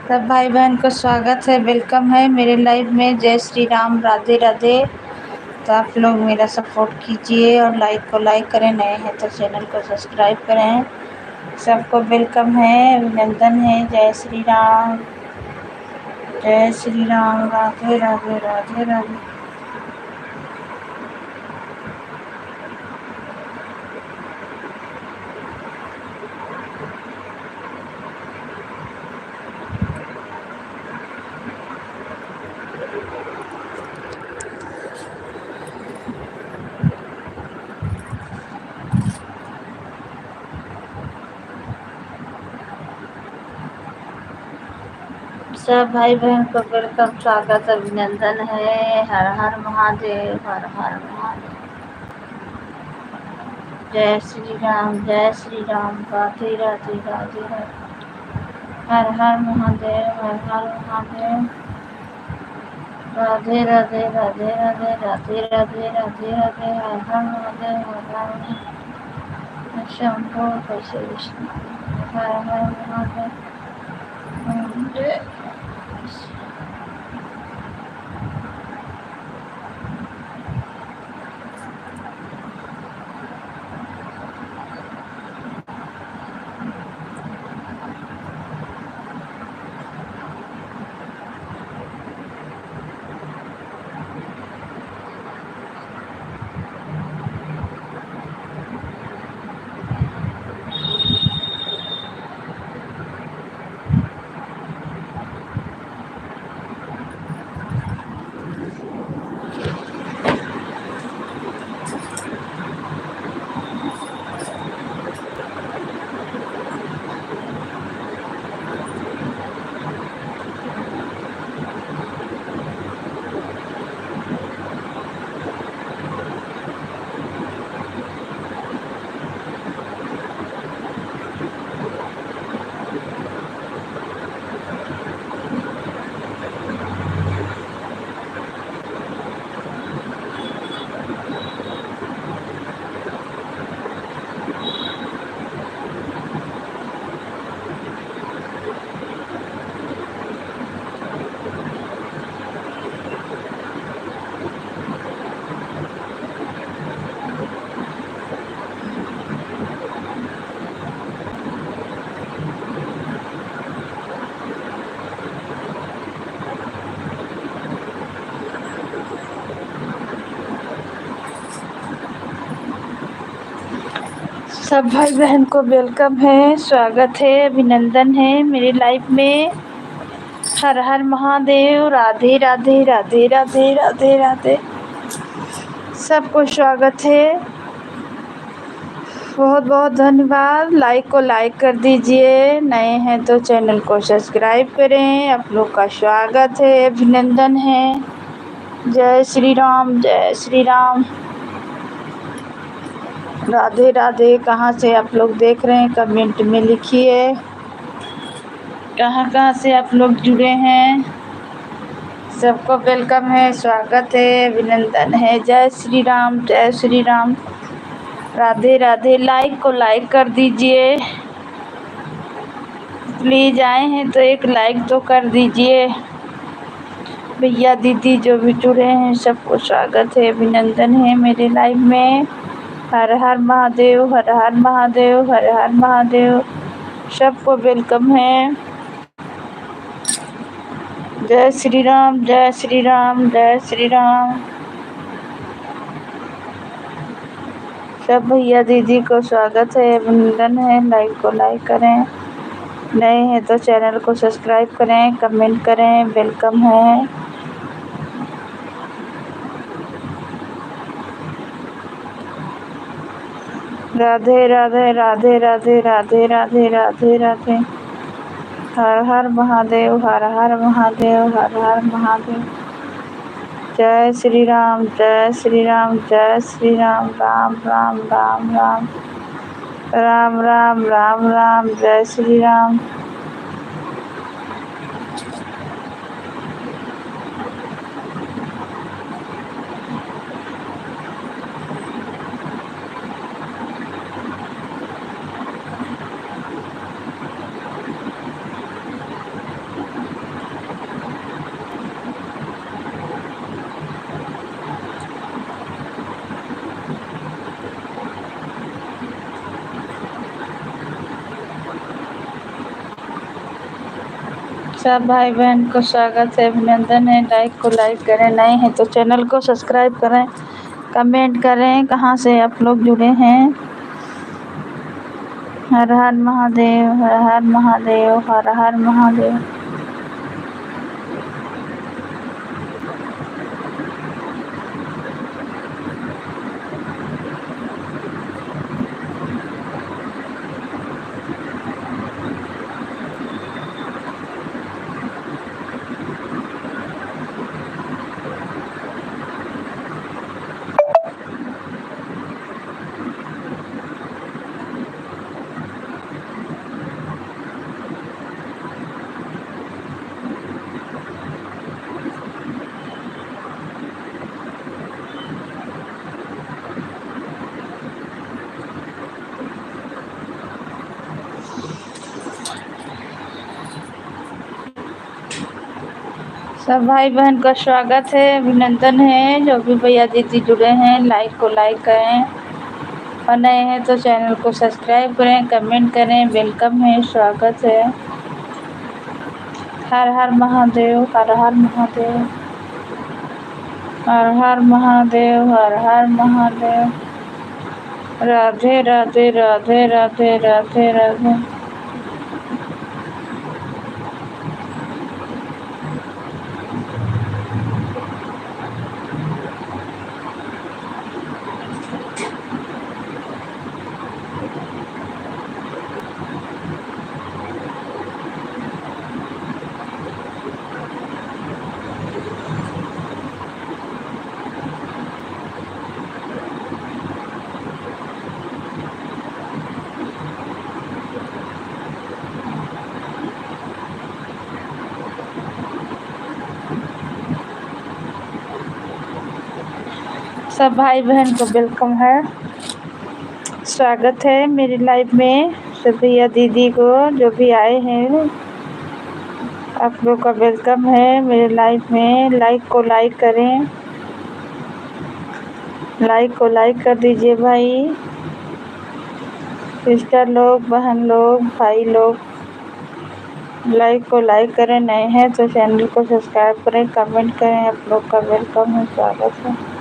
सब भाई बहन को स्वागत है, वेलकम है मेरे लाइव में। जय श्री राम, राधे राधे। तो आप लोग मेरा सपोर्ट कीजिए और लाइक को लाइक करें, नए हैं तो चैनल को सब्सक्राइब करें। सबको वेलकम है, अभिनंदन है। जय श्री राम, जय श्री राम, राधे राधे, राधे राधे। सब भाई बहन को वेलकम, स्वागत, अभिनंदन है। हर हर महादेव, हर हर महादेव। जय श्री राम, जय श्री राम, राधे राधे, राधे राधे। हर हर महादेव, हर हर महादेव। राधे राधे, राधे राधे, राधे राधे, राधे राधे। हर हर महादेव, हर हर महादेव। शंभो जय विष्णु, हर हर महादेव। सब भाई बहन को वेलकम है, स्वागत है, अभिनंदन है मेरे लाइव में। हर हर महादेव, राधे राधे, राधे राधे, राधे राधे। सबको स्वागत है, बहुत बहुत धन्यवाद। लाइक को लाइक कर दीजिए, नए हैं तो चैनल को सब्सक्राइब करें। आप लोग का स्वागत है, अभिनंदन है। जय श्री राम, जय श्री राम, राधे राधे। कहाँ से आप लोग देख रहे हैं कमेंट में लिखिए, कहाँ कहाँ से आप लोग जुड़े हैं। सबको वेलकम है, स्वागत है, अभिनंदन है। जय श्री राम, जय श्री राम, राधे राधे। लाइक को लाइक कर दीजिए प्लीज़, आए हैं तो एक लाइक तो कर दीजिए। भैया दीदी जो भी जुड़े हैं सबको स्वागत है, अभिनंदन है मेरे लाइव में। हर हर महादेव, हर हर महादेव, हर हर महादेव। सबको वेलकम है। जय श्री राम, जय श्री राम, जय श्री राम। सब भैया दीदी को स्वागत है, अभिनंदन है। लाइक को लाइक करें, नए हैं तो चैनल को सब्सक्राइब करें, कमेंट करें, वेलकम है। राधे राधे, राधे राधे, राधे राधे, राधे राधे। हर हर महादेव, हर हर महादेव, हर हर महादेव। जय श्री राम, जय श्री राम, जय श्री राम। राम राम, राम राम, राम राम, राम राम। जय श्री राम। सब भाई बहन को स्वागत है, अभिनंदन है। लाइक को लाइक करें, नए हैं तो चैनल को सब्सक्राइब करें, कमेंट करें कहाँ से आप लोग जुड़े हैं। हर हर महादेव, हर हर महादेव, हर हर महादेव। सब भाई बहन का स्वागत है, अभिनंदन है। जो भी भैया दीदी जुड़े हैं, लाइक को लाइक करें और नए हैं तो चैनल को सब्सक्राइब करें, कमेंट करें। वेलकम है, स्वागत है। हर हर महादेव, हर हर महादेव, हर हर महादेव, हर हर महादेव। राधे राधे राधे राधे राधे राधे। सब भाई बहन को वेलकम है, स्वागत है मेरी लाइफ में। सब भैया दीदी को जो भी आए हैं, आप लोग का वेलकम है मेरे लाइफ में। लाइक को लाइक करें, लाइक को लाइक कर दीजिए भाई। सिस्टर लोग, बहन लोग, भाई लोग, लाइक को लाइक करें। नए हैं तो चैनल को सब्सक्राइब करें, कमेंट करें। आप लोग का वेलकम है, स्वागत है।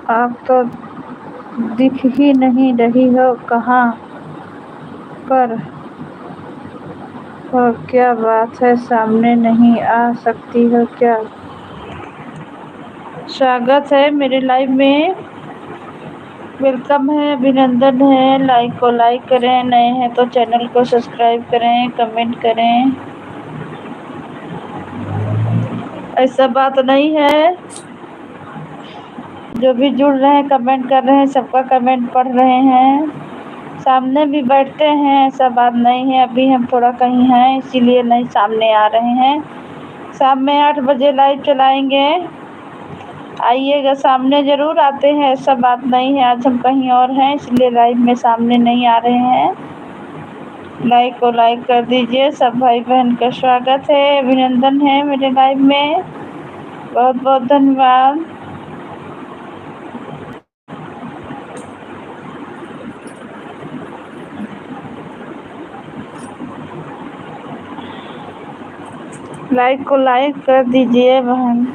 आप तो दिख ही नहीं रही हो, कहाँ पर हो? क्या बात है, सामने नहीं आ सकती हो क्या? स्वागत है मेरे लाइव में, वेलकम है, अभिनंदन है। लाइक को लाइक करें, नए हैं तो चैनल को सब्सक्राइब करें, कमेंट करें। ऐसा बात नहीं है, जो भी जुड़ रहे हैं कमेंट कर रहे हैं, सबका कमेंट पढ़ रहे हैं, सामने भी बैठते हैं। ऐसा बात नहीं है, अभी हम थोड़ा कहीं हैं इसीलिए नहीं सामने आ रहे हैं। शाम में 8 बजे लाइव चलाएंगे, आइएगा, सामने ज़रूर आते हैं, ऐसा बात नहीं है। आज हम कहीं और हैं इसलिए लाइव में सामने नहीं आ रहे हैं। लाइक को लाइक कर दीजिए। सब भाई बहन का स्वागत है, अभिनंदन है मेरे लाइव में, बहुत बहुत धन्यवाद। लाइक को लाइक कर दीजिए बहन।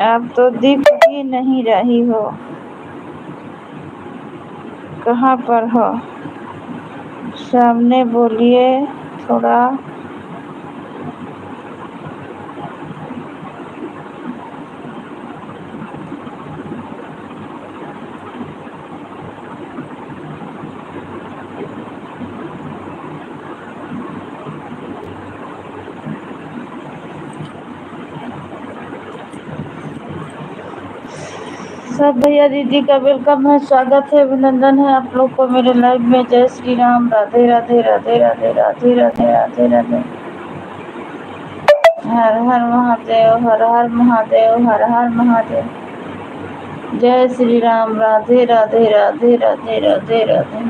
आप तो दिख ही नहीं रही हो, कहाँ पर हो? सामने बोलिए थोड़ा। सब भैया दीदी का वेलकम है, स्वागत है, अभिनंदन है आप लोग को मेरे लाइव में। जय श्री राम, राधे राधे राधे राधे राधे राधे राधे राधे। हर हर महादेव, हर हर महादेव, हर हर महादेव। जय श्री राम, राधे राधे राधे राधे राधे राधे।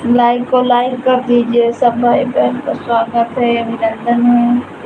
लाइक को लाइक कर दीजिए, सब भाई बहन का स्वागत है, अभिनंदन है।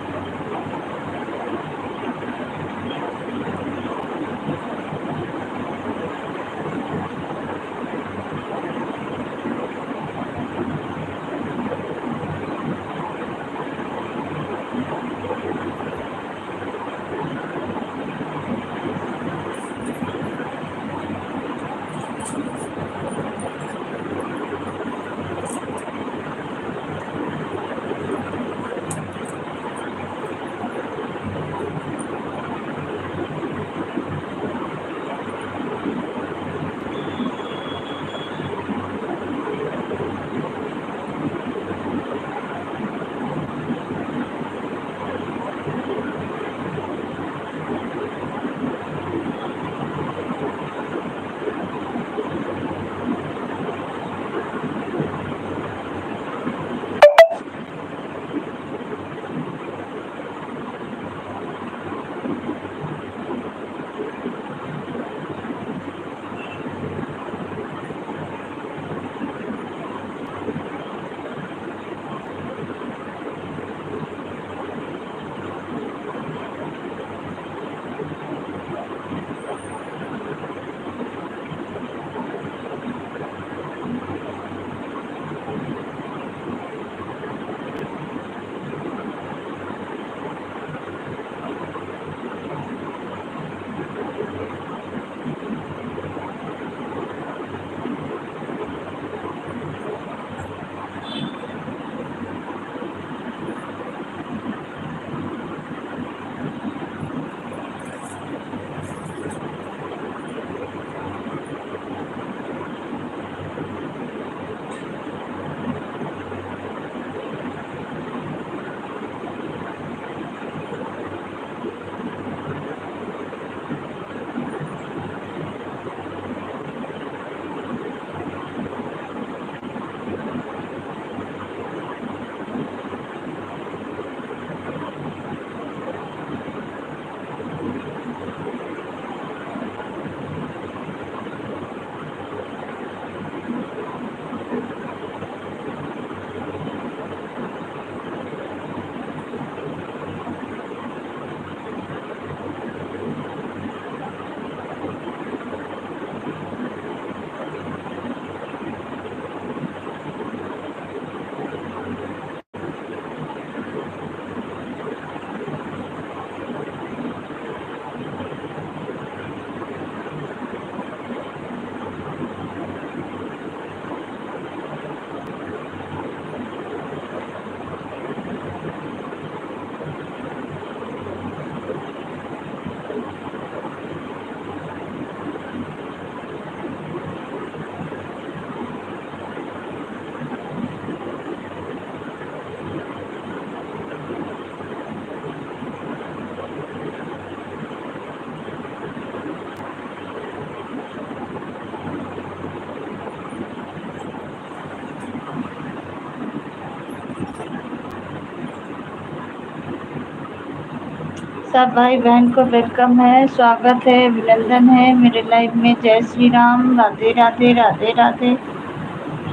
सब भाई बहन को वेलकम है, स्वागत है, अभिनंदन है मेरे लाइव में। जय श्री राम, राधे राधे, राधे राधे।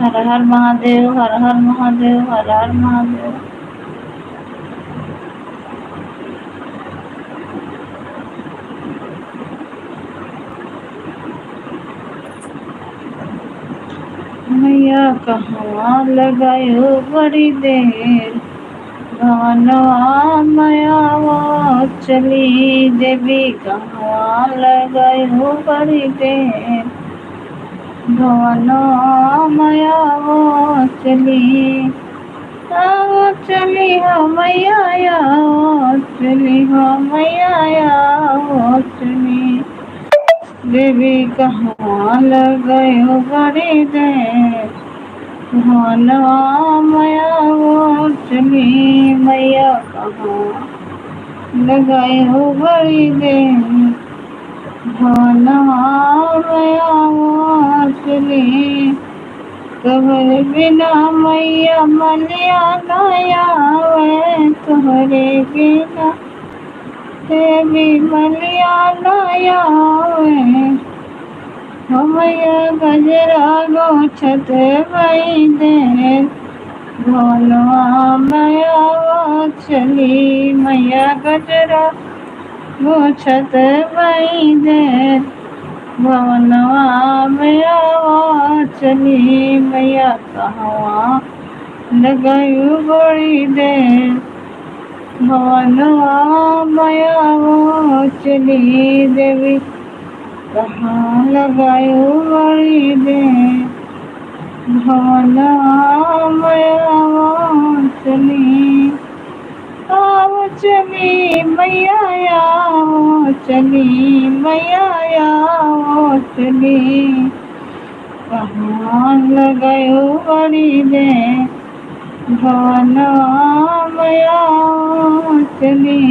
हर हर महादेव, हर हर महादेव, हर हर महादेव। मैया कहाँ लगायो बड़ी देर, भवनवा मायावा चली। देवी कहाँ लगायो बड़ी देर, भवनवा मायावा चली। आओ चली हो मैया, आओ चली हो मैया, आओ चली। देवी कहाँ लगायो बड़ी देर, भवनवा मायावा चली। मैया कहाँ लगायो बड़ी देर, भवनवा मायावा चली। तोहरे बिना मैया मलिया नया वे, तोहरे बिना देवी मलिया नया वे। मैया गजरा गोछत मई दे, भवनवा मायावा चली। मैया गजरा गोछत मई दे, भवनवा मायावा चली। मैया कहवा लगायो बड़ी देर, भवनवा मायावा चली। देवी कहाँ लगायो बड़ी देर, भवनवा मायावा चली। आओ चली मैया, आओ चली मैया, आओ चली। कहाँ लगायो बड़ी देर, भवनवा मायावा चली।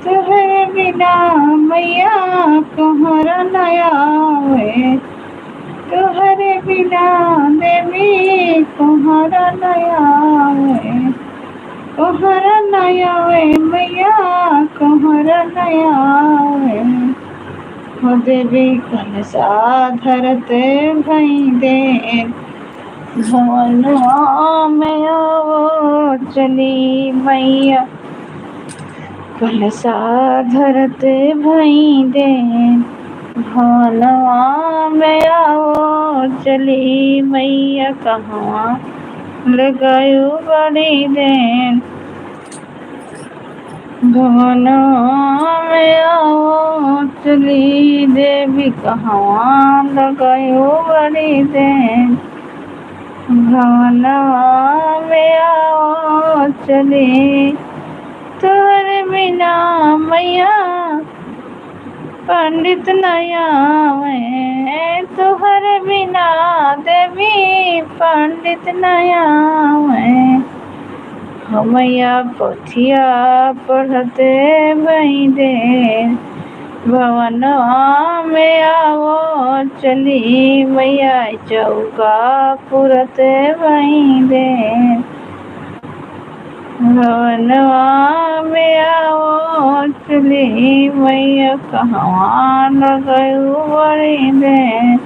तुहरे बिना मैया कहर नया वे, तुहरे बिना देवी कहर नया वे। कहर नया वे मैया, कहर नया वे। हो देवी कलशा धरते भई देर, भवनवा मायावा चली। मैया कलशा धरते भई देर, भवनवा मायावा चली। मैया कहाँ लगायो बड़ी देर, भवनवा मायावा चली। देवी कहाँ लगायो बड़ी देर, भवनवा मायावा चली। तोहरे बिना मैया पंडित नया वे, तोहरे बिना देवी पंडित नया वे। मैया पोथिया पढ़ते भई देर, भवनवा मायावा चली। मैया चौका पुरते भई देर, भवनवा मायावा चली। मैया कहवा लगायो बड़ी देर,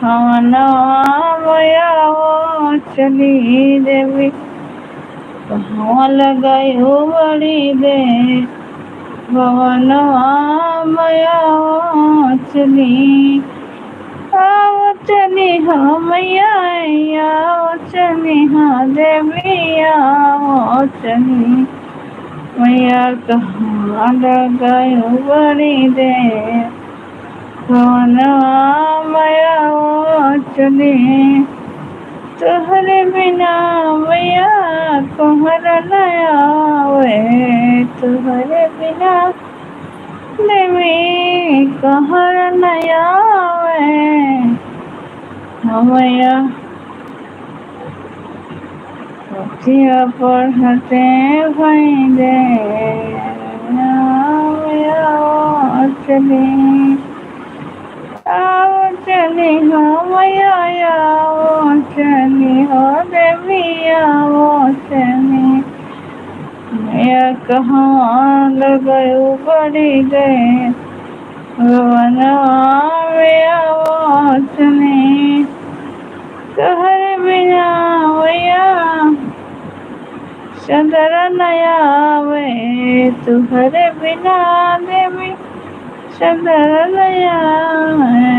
भवनवा मायावा चली। देवी कहाँ लगायो बड़ी देर, भवनवा मायावा चली। आओ चली हो मैया, आओ चली हो देवी, आओ चली। मैया कहाँ लगायो बड़ी देर, भवनवा मायावा चली। तोहरे बिना मैया कहर नया वे, तोहरे बिना देवी कहर नया वे। मैया पोथिया पढ़ते भई देर, मायावा चली। आओ चली हो मैया, आओ चली हो देवी, आओ चली। या कहाँ लगयू बड़ी गए गवनवा में आवतने तोहरे बिना मैया चंदर नया आवे तुहरे बिना देवी चंदर नया है।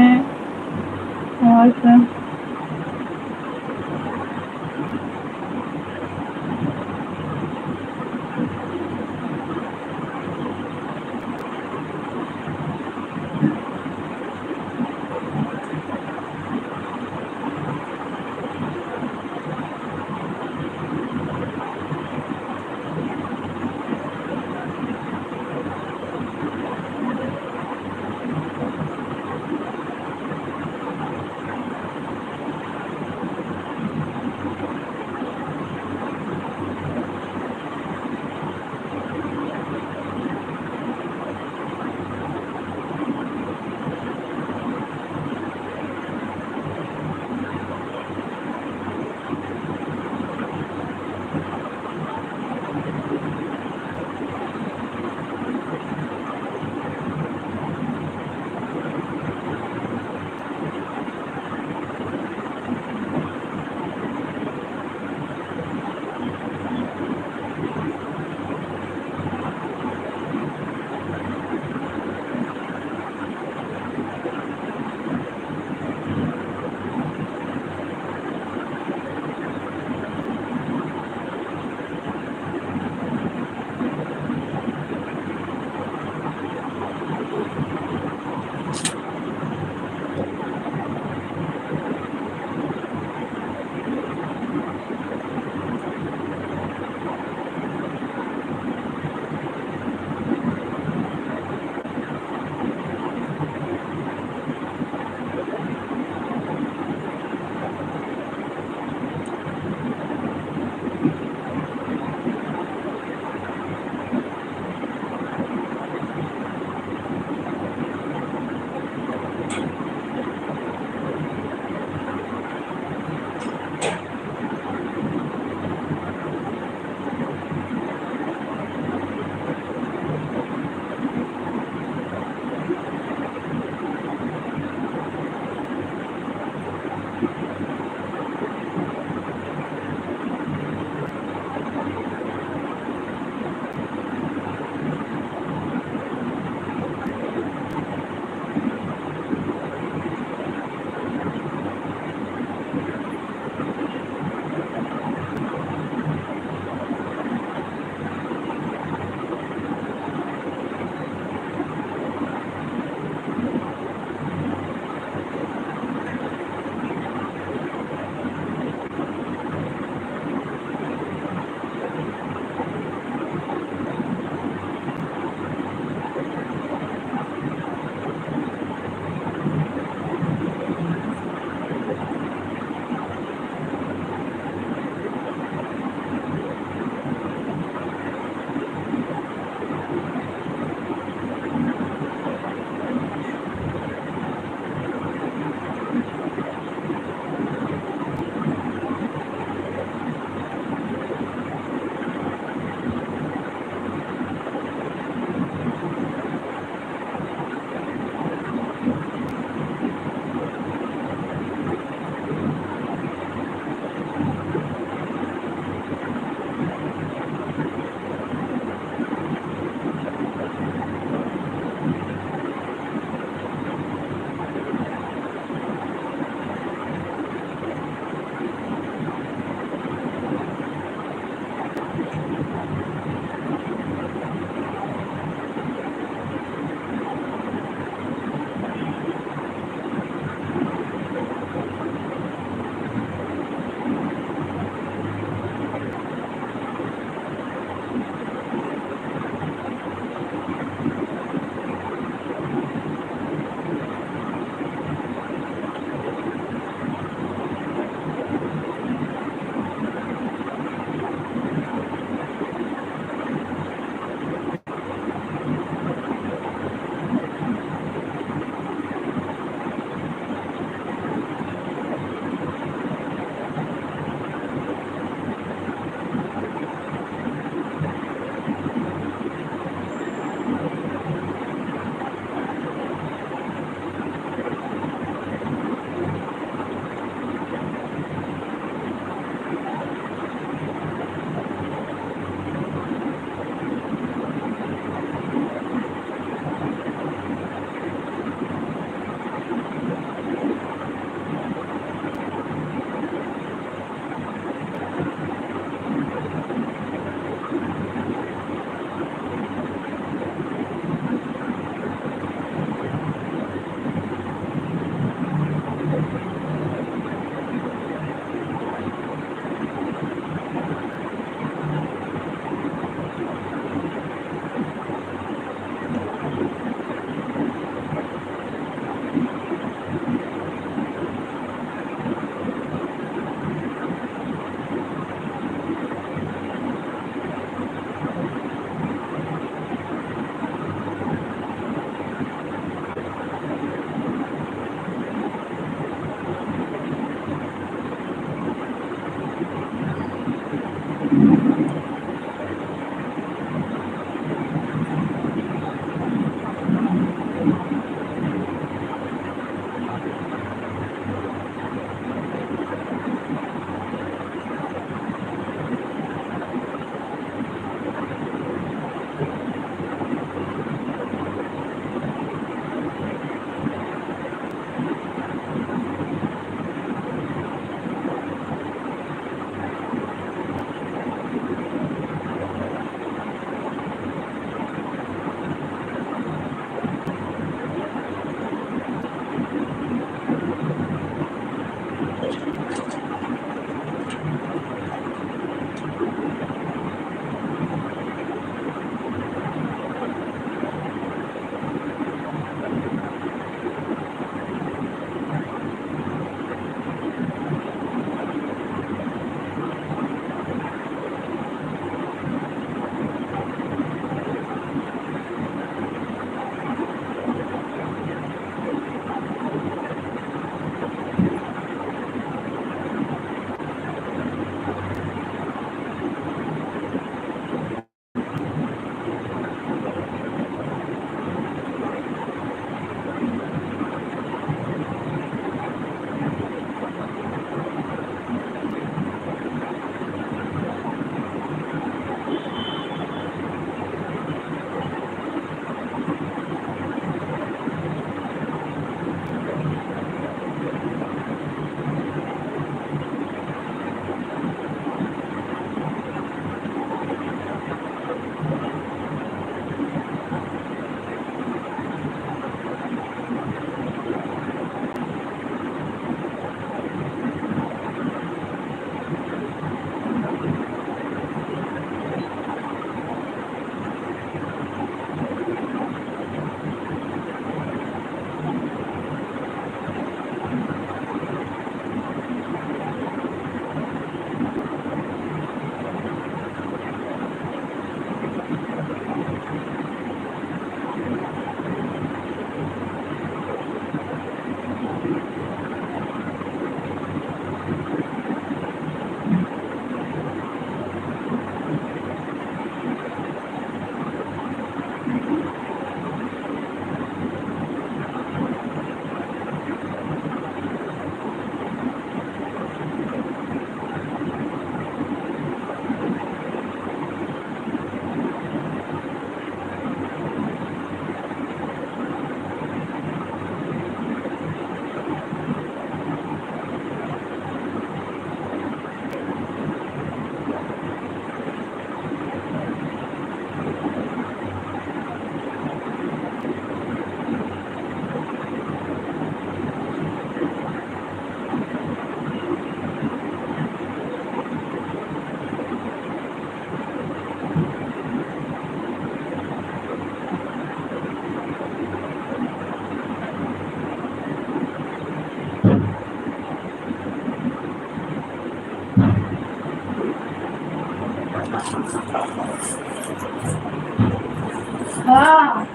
हाँ।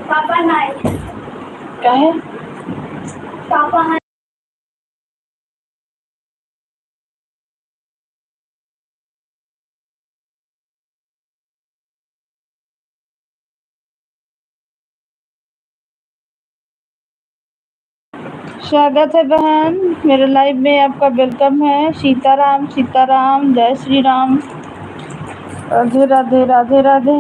पापा नहीं। क्या है? पापा है। स्वागत है बहन, मेरे लाइव में आपका वेलकम है। सीताराम सीताराम, जय श्री राम। राधे राधे राधे राधे।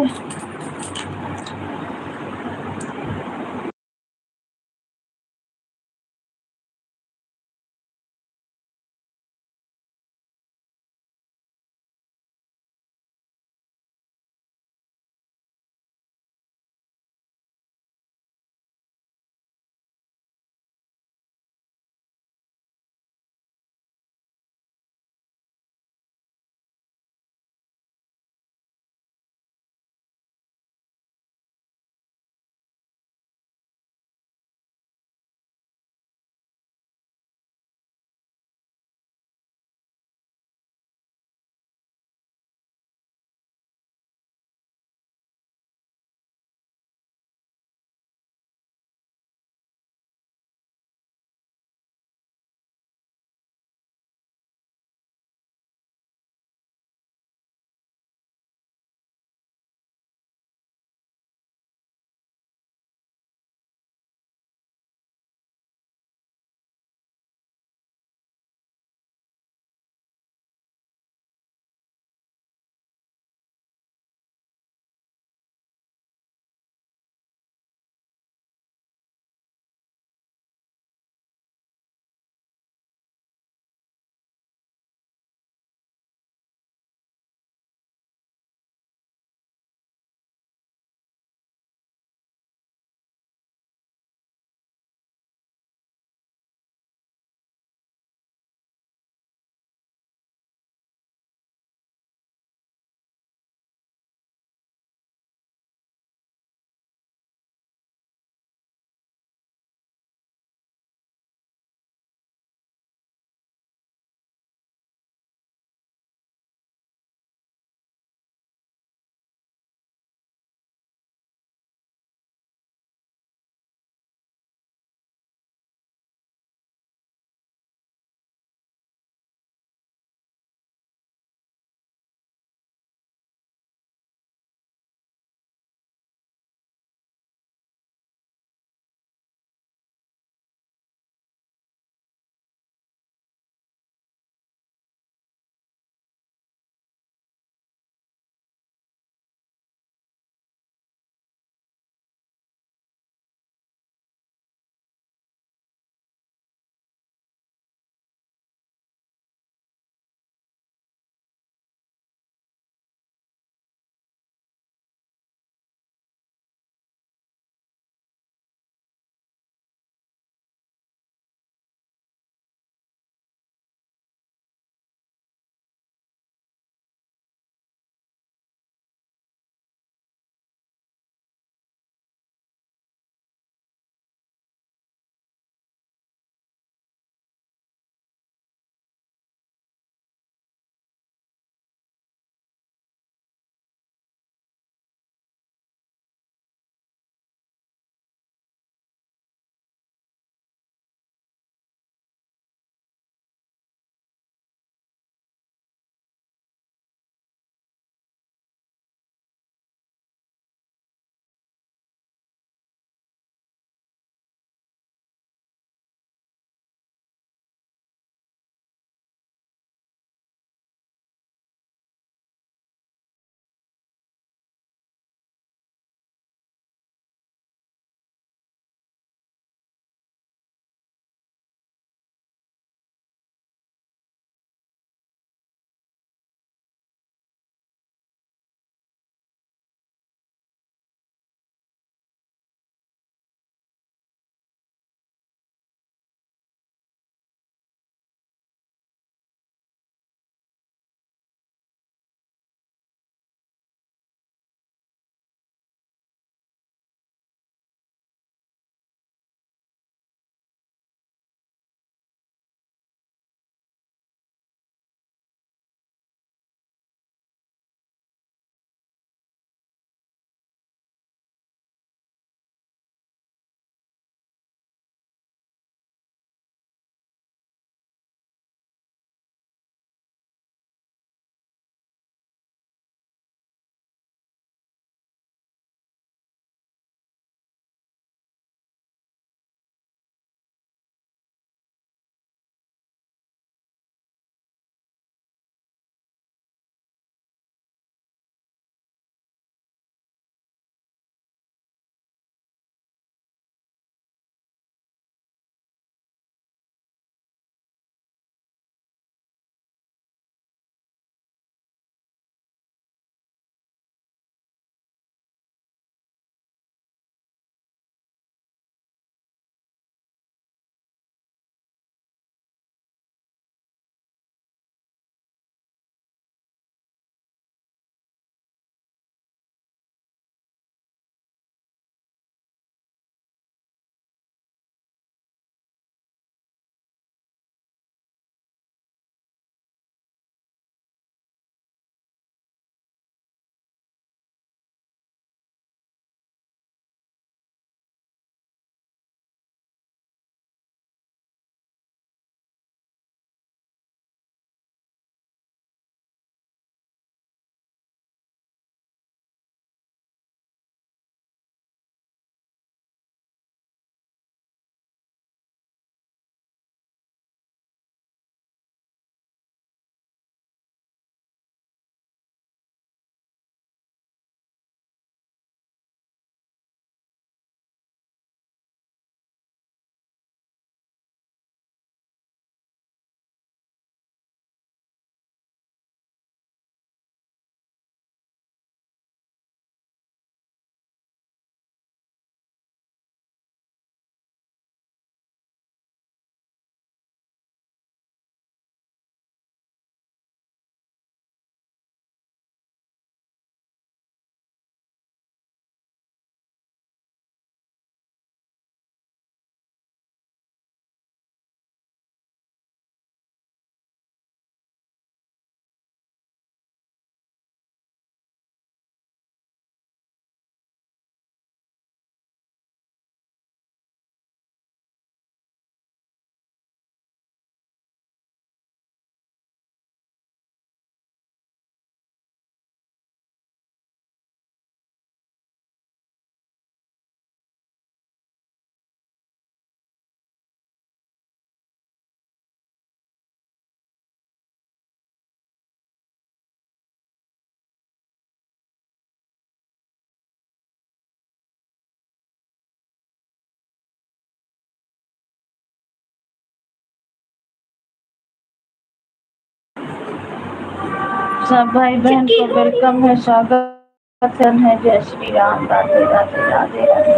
सब भाई बहन को वेलकम है, स्वागत है। जय श्री राम, राधे राधे राधे राधे।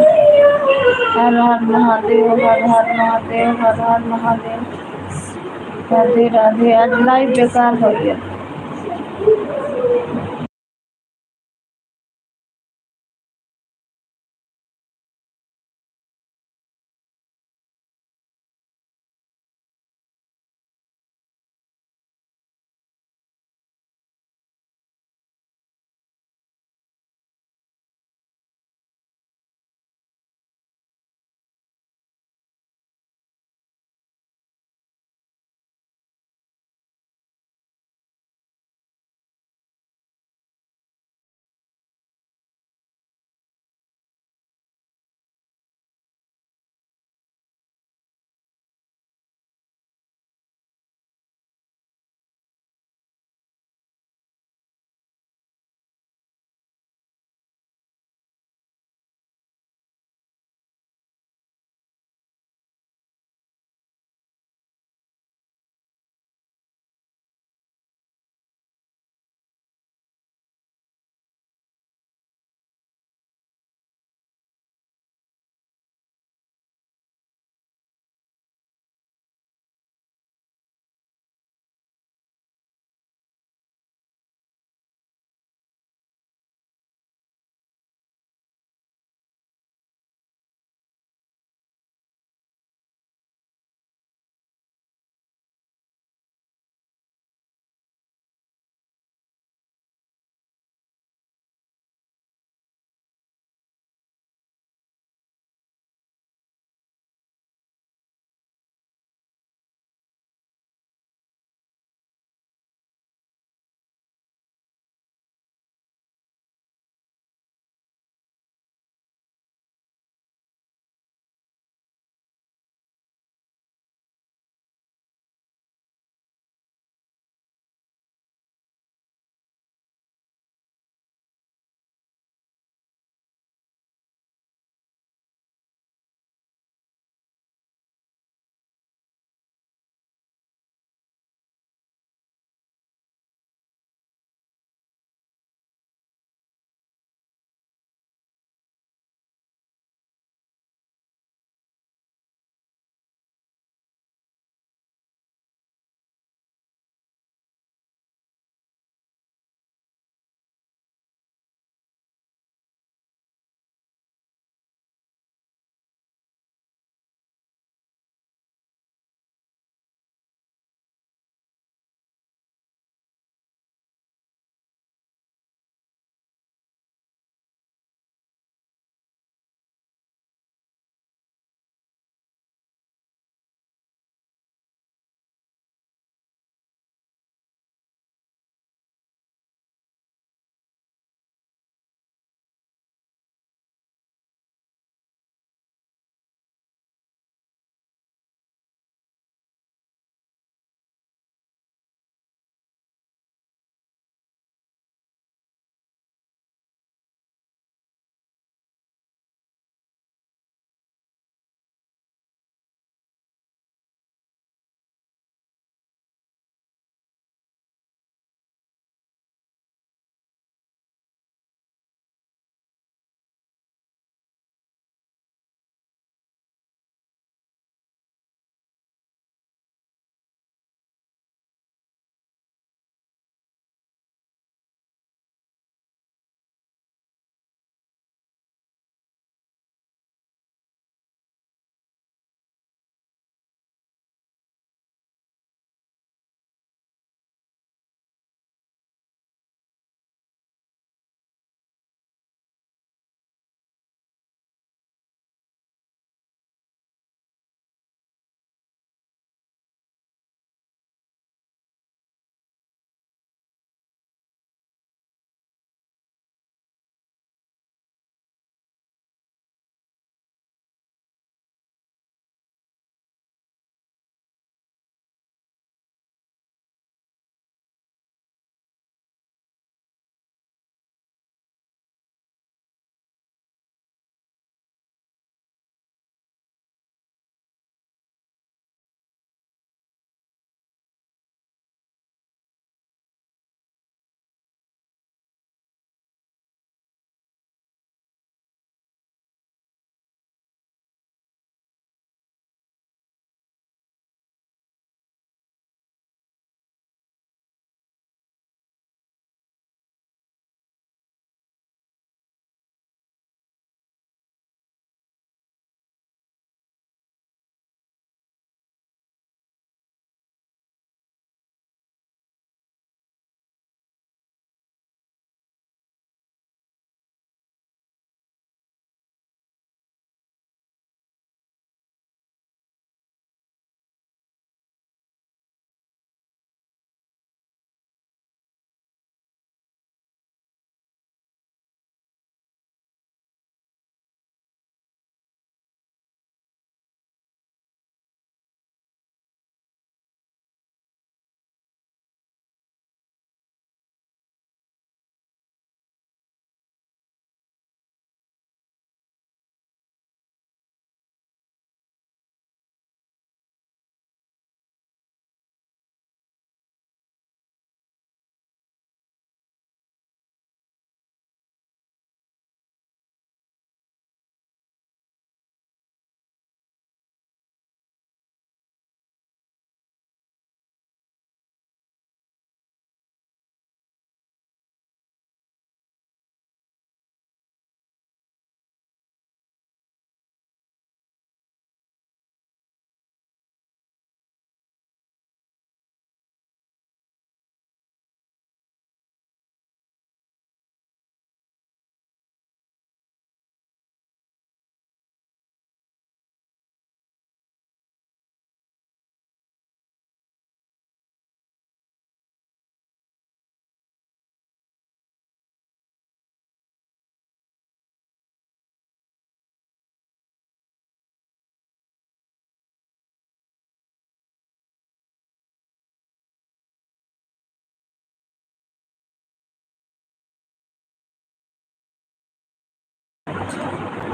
हर हर महादेव, हर हर महादेव, हर हर महादेव। राधे राधे। आज लाइव बेकार हो गया।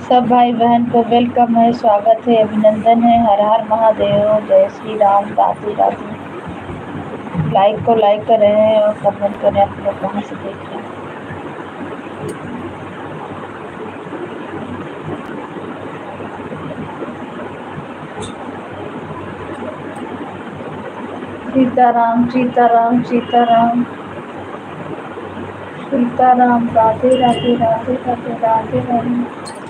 सब भाई बहन को वेलकम है, स्वागत है, अभिनंदन है। हर हर महादेव, जय श्री राम, राधे राधे। लाइक को लाइक करें और कमेंट करें आप लोग कहाँ से देख रहे हैं। सीताराम सीताराम सीताराम सीताराम, राधे राधे राधे राधे राधे राधे।